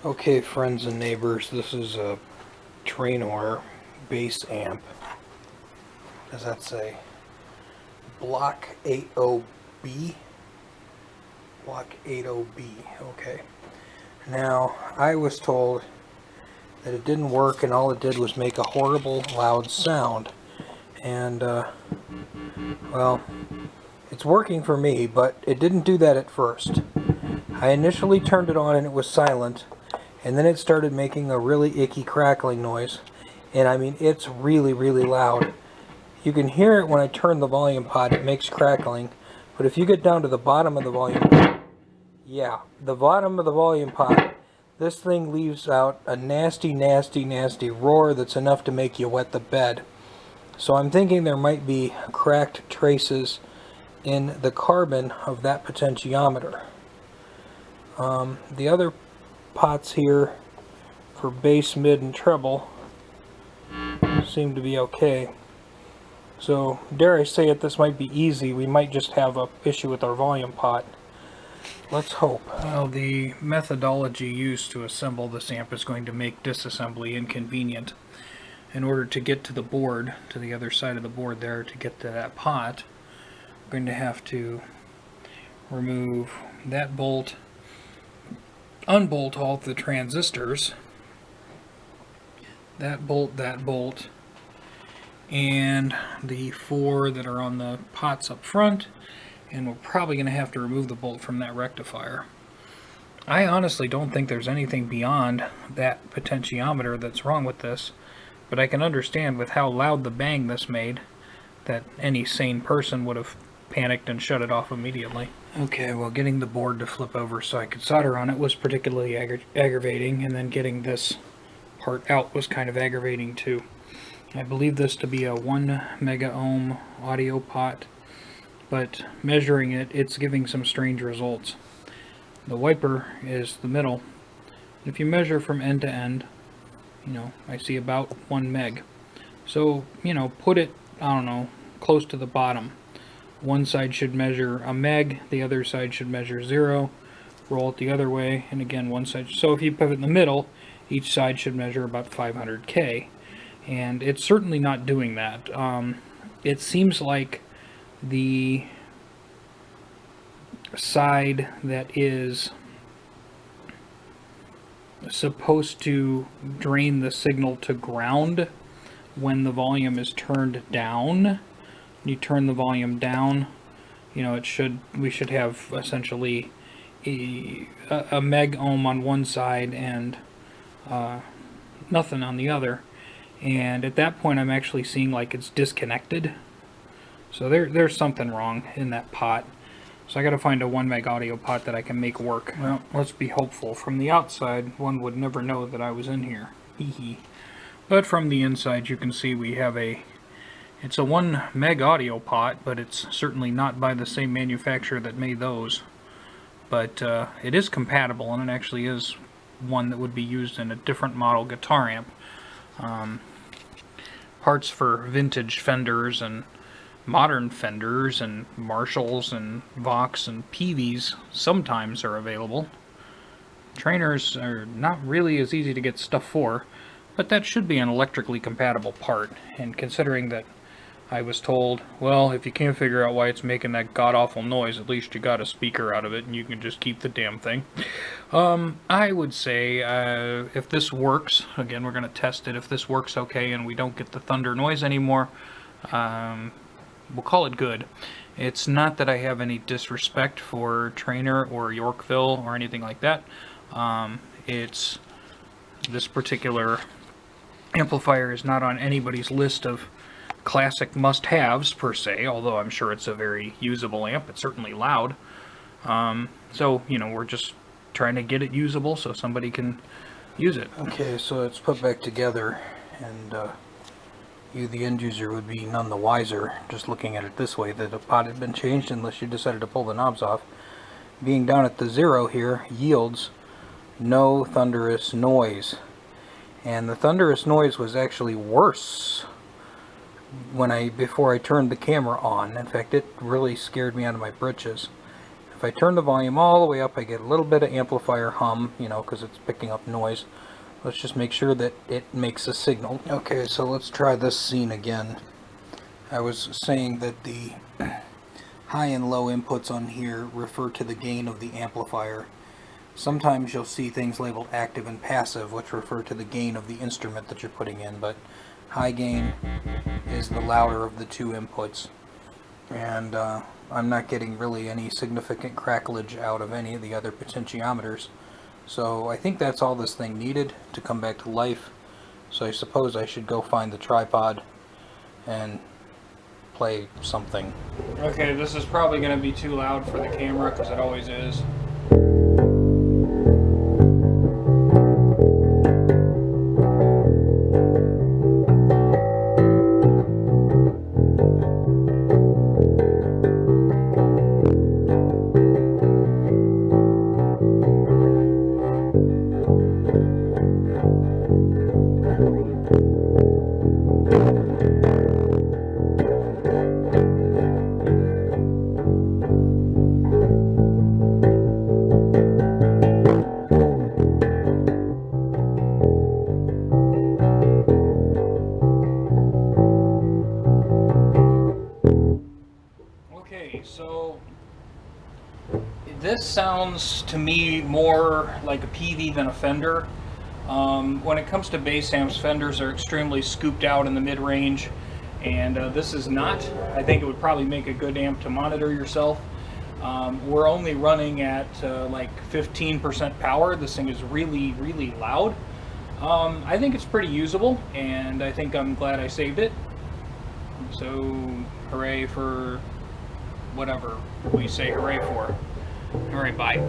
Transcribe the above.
Okay, friends and neighbors, this is a Traynor bass amp. Does that say? Bloc80B? Bloc80B, okay. Now, I was told that it didn't work and all it did was make a horrible loud sound. And, well, it's working for me, but it didn't do that at first. I initially turned it on and it was silent. And then it started making a really icky crackling noise. And I mean, it's really, really loud. You can hear it when I turn the volume pot, it makes crackling. But if you get down to the bottom of the volume pot, yeah, the bottom of the volume pot, this thing leaves out a nasty, nasty, nasty roar that's enough to make you wet the bed. So I'm thinking there might be cracked traces in the carbon of that potentiometer. The other pots here for bass, mid, and treble seem to be okay. So, dare I say it, this might be easy. We might just have an issue with our volume pot. Let's hope. Well, the methodology used to assemble this amp is going to make disassembly inconvenient. In order to get to the board, to the other side of the board there, to get to that pot, we're going to have to remove that bolt, unbolt all of the transistors, that bolt, and the 4 that are on the pots up front, and we're probably going to have to remove the bolt from that rectifier. I honestly don't think there's anything beyond that potentiometer that's wrong with this, but I can understand with how loud the bang this made that any sane person would have panicked and shut it off immediately. Okay, well, getting the board to flip over so I could solder on it was particularly aggravating, and then getting this part out was kind of aggravating too. I believe this to be a 1 mega ohm audio pot, but measuring it, it's giving some strange results. The wiper is the middle. If you measure from end to end, you know, I see about 1 meg. So, you know, put it, I don't know, close to the bottom. One side should measure a meg, the other side should measure 0. Roll it the other way, and again, one side. So if you put it in the middle, each side should measure about 500K. And it's certainly not doing that. It seems like the side that is supposed to drain the signal to ground when the volume is turned down. You turn the volume down, you know, we should have essentially a meg ohm on one side and nothing on the other. And at that point I'm actually seeing like it's disconnected. So there's something wrong in that pot. So I gotta find a 1 meg audio pot that I can make work. Well, let's be hopeful. From the outside, one would never know that I was in here. Hee hee. But from the inside you can see we have it's a 1 meg audio pot, but it's certainly not by the same manufacturer that made those. But it is compatible, and it actually is one that would be used in a different model guitar amp. Parts for vintage Fenders and modern Fenders and Marshalls and Vox and Peaveys sometimes are available. Traynors are not really as easy to get stuff for, but that should be an electrically compatible part. And considering that I was told, well, if you can't figure out why it's making that god-awful noise, at least you got a speaker out of it and you can just keep the damn thing. I would say if this works, again, we're going to test it. If this works okay and we don't get the thunder noise anymore, we'll call it good. It's not that I have any disrespect for Traynor or Yorkville or anything like that. It's this particular amplifier is not on anybody's list of classic must-haves per se, although I'm sure it's a very usable amp. It's certainly loud. So, you know, we're just trying to get it usable so somebody can use it. Okay, so it's put back together, and you, the end user, would be none the wiser just looking at it this way, that the pot had been changed unless you decided to pull the knobs off. Being down at the 0 here yields no thunderous noise. And the thunderous noise was actually worse before I turned the camera on. In fact, it really scared me out of my britches. If I turn the volume all the way up, I get a little bit of amplifier hum, you know, because it's picking up noise. Let's just make sure that it makes a signal. Okay, so let's try this scene again. I was saying that the high and low inputs on here refer to the gain of the amplifier. Sometimes you'll see things labeled active and passive, which refer to the gain of the instrument that you're putting in, but high gain is the louder of the two inputs. And I'm not getting really any significant cracklage out of any of the other potentiometers. So I think that's all this thing needed to come back to life. So I suppose I should go find the tripod and play something. Okay, this is probably going to be too loud for the camera, because it always is. Okay, so this sounds to me more like a PV than a Fender. When it comes to bass amps, Fenders are extremely scooped out in the mid-range, and this is not. I think it would probably make a good amp to monitor yourself. We're only running at like 15% power. This thing is really, really loud. I think it's pretty usable, and I think I'm glad I saved it. So, hooray for whatever we say hooray for. Alright, bye.